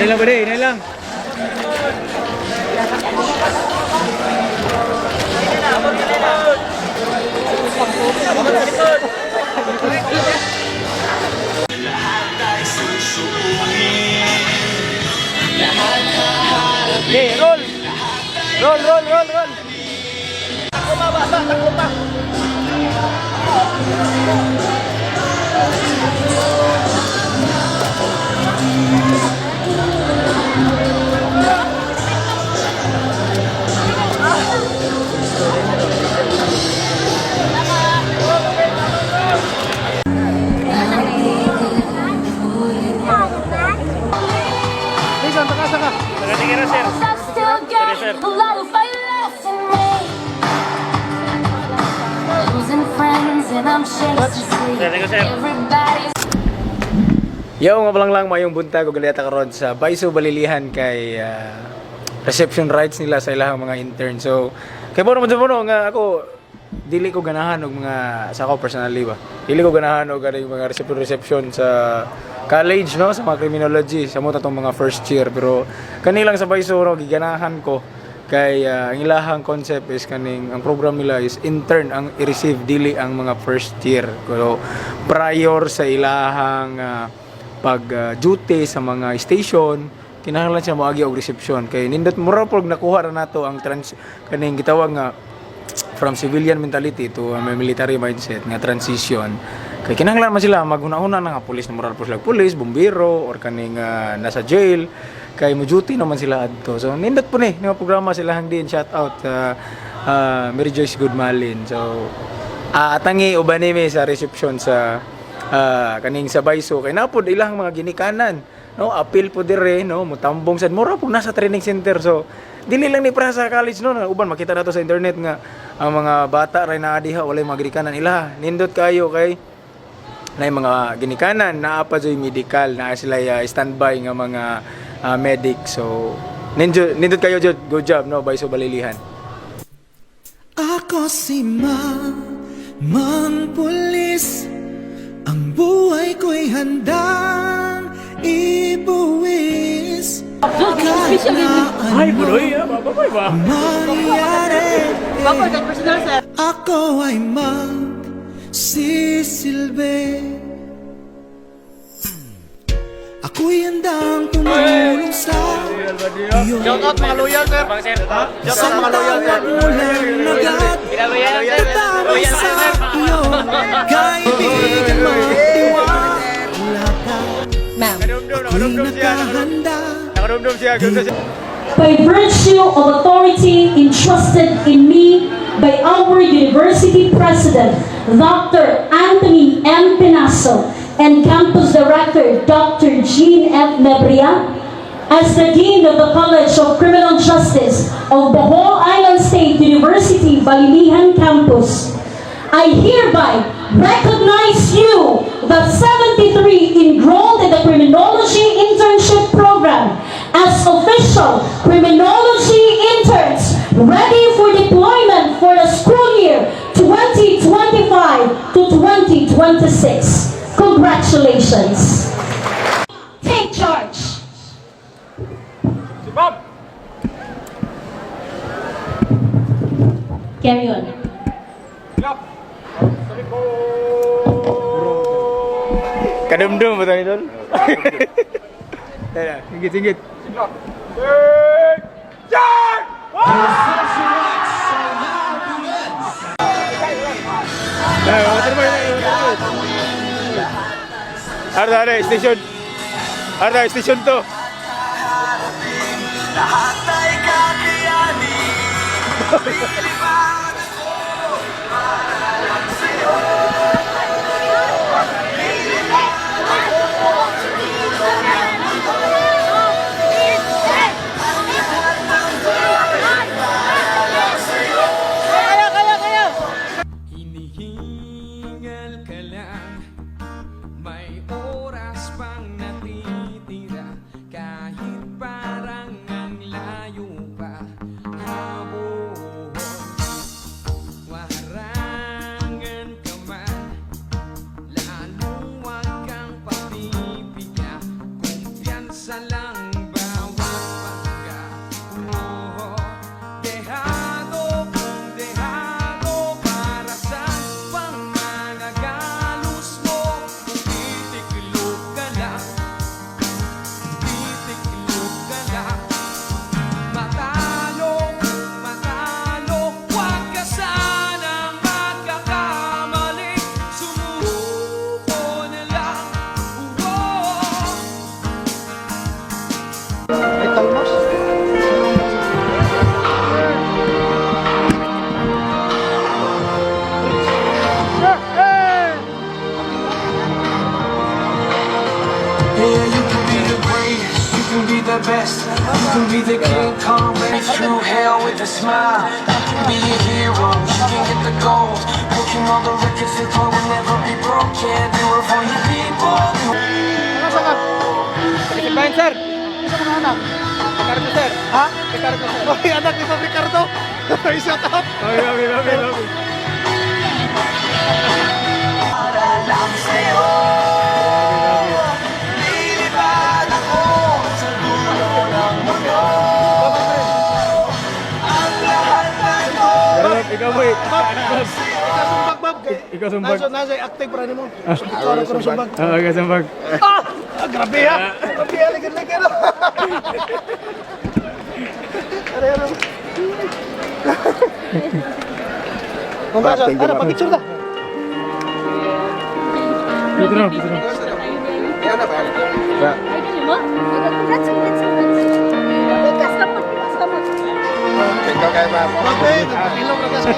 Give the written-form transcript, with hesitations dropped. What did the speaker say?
Inay lang ba din? Inay lang. Okay, roll! Roll, roll, roll, roll! Takbo pa, basa, takbo pa! Yo, nga lang mayong buntag ug galeta karon sa Baiso Balilihan kay reception rights nila sa ilang mga intern. So, kay bono nga ako dili ko ganahan og mga sa ako personally ba. Dili ko ganahan og mga reception sa college no sa mga criminology sa mo tatong mga first year pero kanilang sa Baiso no giganahan ko kay ang ilahang concept is kaning ang program nila is intern ang i-receive dili ang mga first year. So, prior sa ilahang pag duty sa mga station kinahanglan siya moagi og reception kay nindot mura pog nakuha ra nato ang kaning gitawag nga from civilian mentality to military mindset nga transition kay kinahanglan man sila maghuna-huna na nga pulis na moral sila pulis bumbero or kaning nasa jail kay mo duty naman sila adto so nindot po ni nga programa sila hang din shout out Mary Joyce Goodmalin so atangi uban ni sa reception sa kaning sa Baiso kay napod ilang mga ginikanan no appeal po dire no mutambong sad mura po nasa training center so dili lang ni para sa college no uban makita nato sa internet nga ang mga bata ray naa diha walay mga ginikanan ila nindot kayo kay nay mga ginikanan naa pa joy medical naa sila standby nga mga medic so nindot kayo jud good job no Baiso Balilihan. Ako si Mang Pulis. Ang buhay ko'y handang ibuwis kahit na ano mangyari. Ako ay magsisilbi. Ako'y handang tumulong sa iyo. Shout out mga loyal sir. Shout out mga loyal sir. Loyal sir. Kaibigan magtiwala ka. Ako'y nakahanda. By virtue of authority entrusted in me by our University President, Dr. Anthony M. Pinaso, and Campus Director, Dr. Jean F. Mebria, as the Dean of the College of Criminal Justice of Bohol Island State University, Balilihan Campus, I hereby recognize you, the 73 enrolled in the Criminology Internship Program, as official criminology interns ready for deployment for the school year 2025 to 2026. Congratulations. Take charge. Si Bob. Carry on. Stop. Kadumdum betul itu. Dah, singgit. Charge! Ada station. Ada station tu. Lahat ay kakayanin. be the King Kong, race through hell with a smile. I can be a hero, you can get the gold. Breaking all the records that will never be broken. Do it for you people. Bayan, sir. Isa mga anak. Ricardo, sir. Ha? Ricardo, sir. Oy, anak ni Bob Ricardo. Oy, shout out. Oy, love. Alam sa'yo, lilipad ako sa dulo ng mundo. Ang lahat ng ito, Ikaw boy. Sumbag, Bob. Ikaw sumbag. Nasa active pa rin mo. Sumbag ko ng sumbag. Okay, sumbag. Grabe ha. Grabe ha. Ligan. Ano. Ano, pag-picture na. Dito na. Grabe, ilong na kasi.